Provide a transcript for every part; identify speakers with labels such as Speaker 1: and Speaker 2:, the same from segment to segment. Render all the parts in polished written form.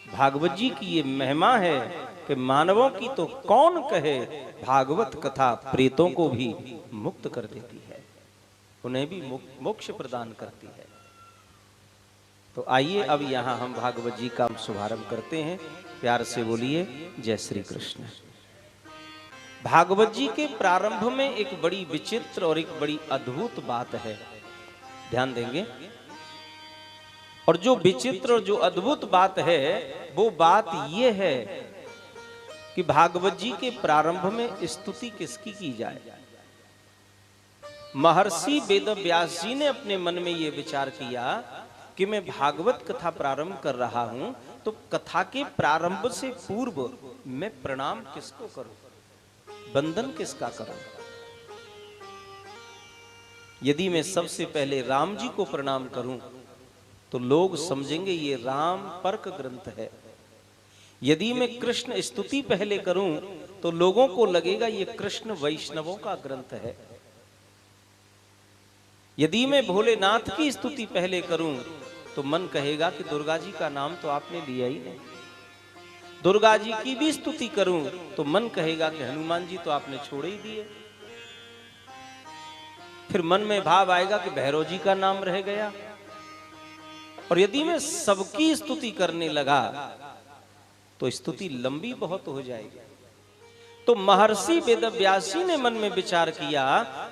Speaker 1: भागवत जी की ये महिमा है कि मानवों की तो कौन कहे, भागवत कथा प्रेतों को भी मुक्त कर देती है, उन्हें भी मोक्ष प्रदान करती है। तो आइए अब यहाँ हम भागवत जी का शुभारंभ करते हैं। प्यार से बोलिए जय श्री कृष्ण। भागवत जी के प्रारंभ में एक बड़ी विचित्र और एक बड़ी अद्भुत बात है, ध्यान देंगे। और जो विचित्र और जो अद्भुत बात है वो बात ये है कि भागवत जी के प्रारंभ में स्तुति किसकी की जाए। महर्षि वेदव्यास जी ने अपने मन में ये विचार किया कि मैं भागवत कथा प्रारंभ कर रहा हूं, तो कथा के प्रारंभ से पूर्व मैं प्रणाम किसको करूं, वंदन किसका करूं। यदि मैं सबसे पहले राम जी को प्रणाम करूं तो लोग समझेंगे ये राम पर्क ग्रंथ है। यदि मैं कृष्ण स्तुति पहले करूं तो लोगों को लगेगा ये कृष्ण वैष्णवों का ग्रंथ है। यदि मैं भोलेनाथ की स्तुति पहले करूं तो मन कहेगा कि दुर्गा जी का नाम तो आपने लिया ही नहीं। दुर्गा जी की भी स्तुति करूं तो मन कहेगा कि हनुमान जी तो आपने छोड़ ही दिए। फिर मन में भाव आएगा कि भैरव जी का नाम रह गया। और यदि मैं सबकी स्तुति करने लगा तो स्तुति लंबी बहुत हो जाएगी। तो महर्षि वेदव्यास जी ने मन में विचार किया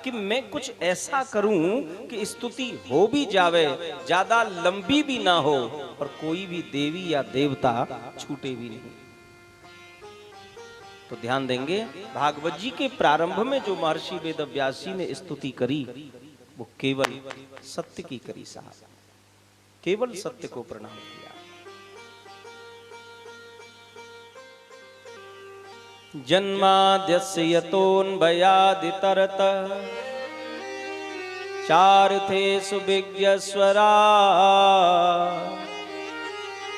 Speaker 1: कि मैं कुछ ऐसा करूं कि स्तुति हो भी जावे, ज्यादा लंबी भी ना हो और कोई भी देवी या देवता छूटे भी नहीं। तो ध्यान देंगे, भागवत जी के प्रारंभ में जो महर्षि वेदव्यास जी ने स्तुति करी वो केवल सत्य की करी साहब, केवल सत्य को प्रणाम किया। जन्माद्यस्य यतोऽन्वयादितरत चार्थेषु विज्ञस्वरा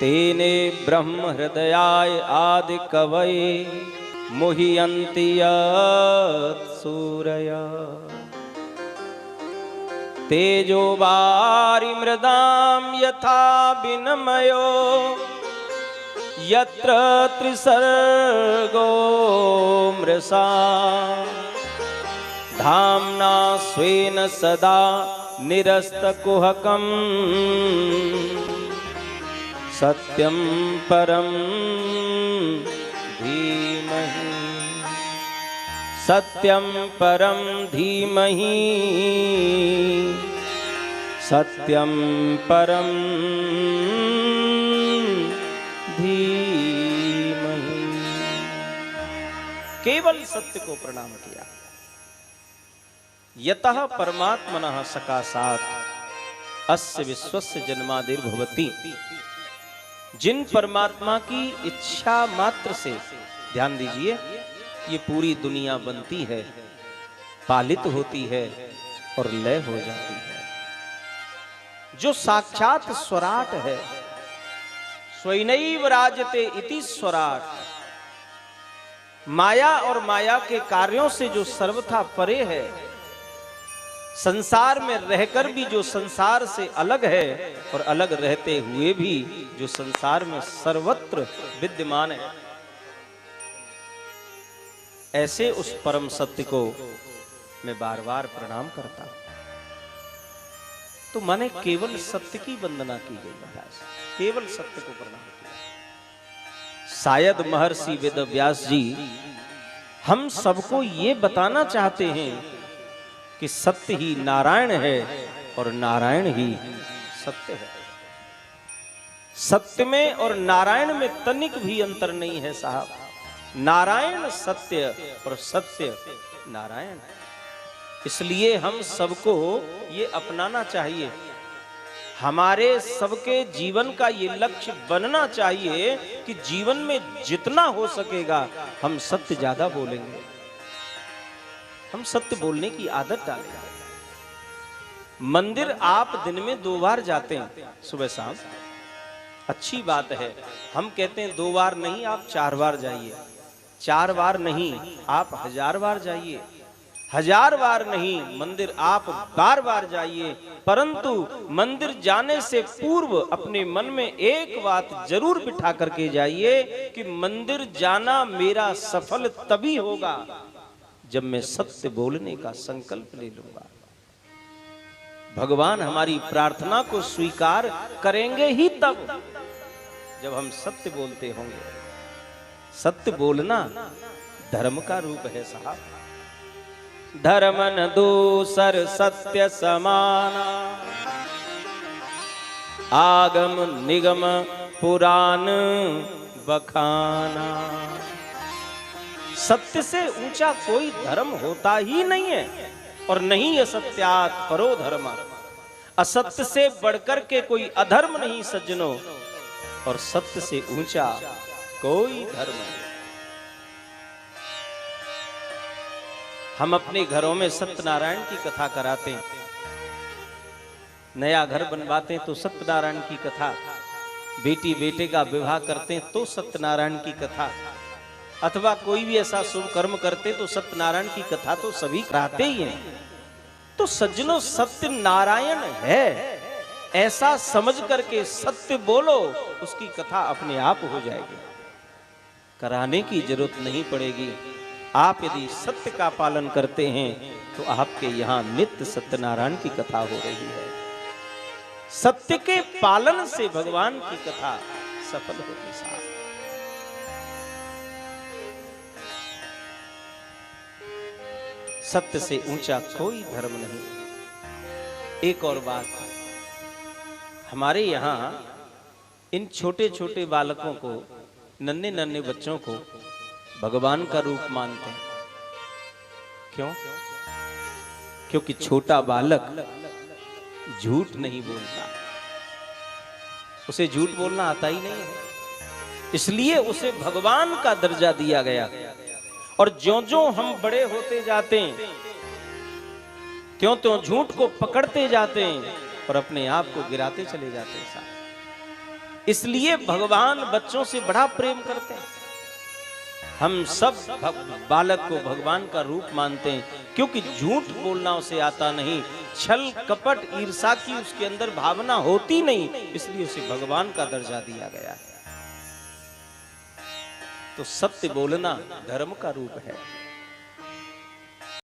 Speaker 1: तेने ब्रह्म हृदयाय आदि कवये मुह्यन्ति सूरया तेजो वारि मृदां यथा विनिमयो यत्र त्रिसर्गो मृषा धाम्ना स्वेन सदा निरस्तकुहकं सत्यं परं धीमहि सत्यं परं धीमहि सत्यं परं धीमहि। केवल सत्य को प्रणाम किया। यतः परमात्मनः सकाशात् अस्य विश्वस्य जन्मादिर्भवति। जिन परमात्मा की इच्छा मात्र से, ध्यान दीजिए, ये पूरी दुनिया बनती है, पालित होती है और लय हो जाती है। जो साक्षात स्वराट है, स्वयनैव राजते इति स्वराट, माया और माया के कार्यों से जो सर्वथा परे है, संसार में रहकर भी जो संसार से अलग है और अलग रहते हुए भी जो संसार में सर्वत्र विद्यमान है, ऐसे उस परम सत्य को मैं बार बार प्रणाम करता हूं। तो मैंने केवल सत्य की वंदना की गई महाराज, केवल सत्य को प्रणाम किया। शायद महर्षि वेदव्यास जी हम सबको ये बताना चाहते हैं कि सत्य ही नारायण है और नारायण ही सत्य है। सत्य में और नारायण में तनिक भी अंतर नहीं है साहब। नारायण सत्य और सत्य नारायण। इसलिए हम सबको ये अपनाना चाहिए। हमारे सबके जीवन का ये लक्ष्य बनना चाहिए कि जीवन में जितना हो सकेगा हम सत्य ज्यादा बोलेंगे, हम सत्य बोलने की आदत डालेंगे। मंदिर आप दिन में 2 बार जाते हैं, सुबह शाम, अच्छी बात है। हम कहते हैं 2 बार नहीं, आप 4 बार जाइए। 4 बार नहीं, आप 1000 बार जाइए। 1000 बार नहीं, मंदिर आप बार बार जाइए, परंतु मंदिर जाने से पूर्व अपने मन में एक बात जरूर बिठा करके जाइए कि मंदिर जाना मेरा सफल तभी होगा जब मैं सत्य बोलने का संकल्प ले लूंगा। भगवान हमारी प्रार्थना को स्वीकार करेंगे ही तब जब हम सत्य बोलते होंगे। सत्य बोलना धर्म का रूप है साहब। धर्म न दूसर सत्य समाना, आगम निगम पुराण बखाना। सत्य से ऊंचा कोई धर्म होता ही नहीं है, और नहीं असत्यात् परो धर्म। असत्य से बढ़कर के कोई अधर्म नहीं सज्जनों, और सत्य से ऊंचा कोई धर्म नहीं। हम अपने घरों में सत्यनारायण की कथा कराते हैं, नया घर बनवाते हैं तो सत्यनारायण की कथा, बेटी बेटे का विवाह करते हैं तो सत्यनारायण की कथा, अथवा कोई भी ऐसा शुभ कर्म करते तो सत्यनारायण की कथा तो सभी कराते ही हैं। तो सज्जनों, सत्य नारायण है ऐसा समझ करके सत्य बोलो, उसकी कथा अपने आप हो जाएगी, कराने की जरूरत नहीं पड़ेगी। आप यदि सत्य का पालन करते हैं तो आपके यहाँ नित्य सत्यनारायण की कथा हो रही है। सत्य के पालन से भगवान की कथा सफल होगी साहब। सत्य से ऊंचा कोई धर्म नहीं। एक और बात, हमारे यहाँ इन छोटे छोटे बालकों को, नन्हे नन्हे बच्चों को भगवान का रूप मानते हैं। क्यों? क्योंकि छोटा बालक झूठ नहीं बोलता, उसे झूठ बोलना आता ही नहीं है, इसलिए उसे भगवान का दर्जा दिया गया। और ज्यों-ज्यों हम बड़े होते जाते हैं, त्यों-त्यों झूठ को पकड़ते जाते हैं और अपने आप को गिराते चले जाते हैं साहब। इसलिए भगवान बच्चों से बड़ा प्रेम करते हैं। हम सब बालक को भगवान का रूप मानते हैं, क्योंकि झूठ बोलना उसे आता नहीं, छल कपट ईर्ष्या की उसके अंदर भावना होती नहीं, इसलिए उसे भगवान का दर्जा दिया गया है। तो सत्य बोलना धर्म का रूप है।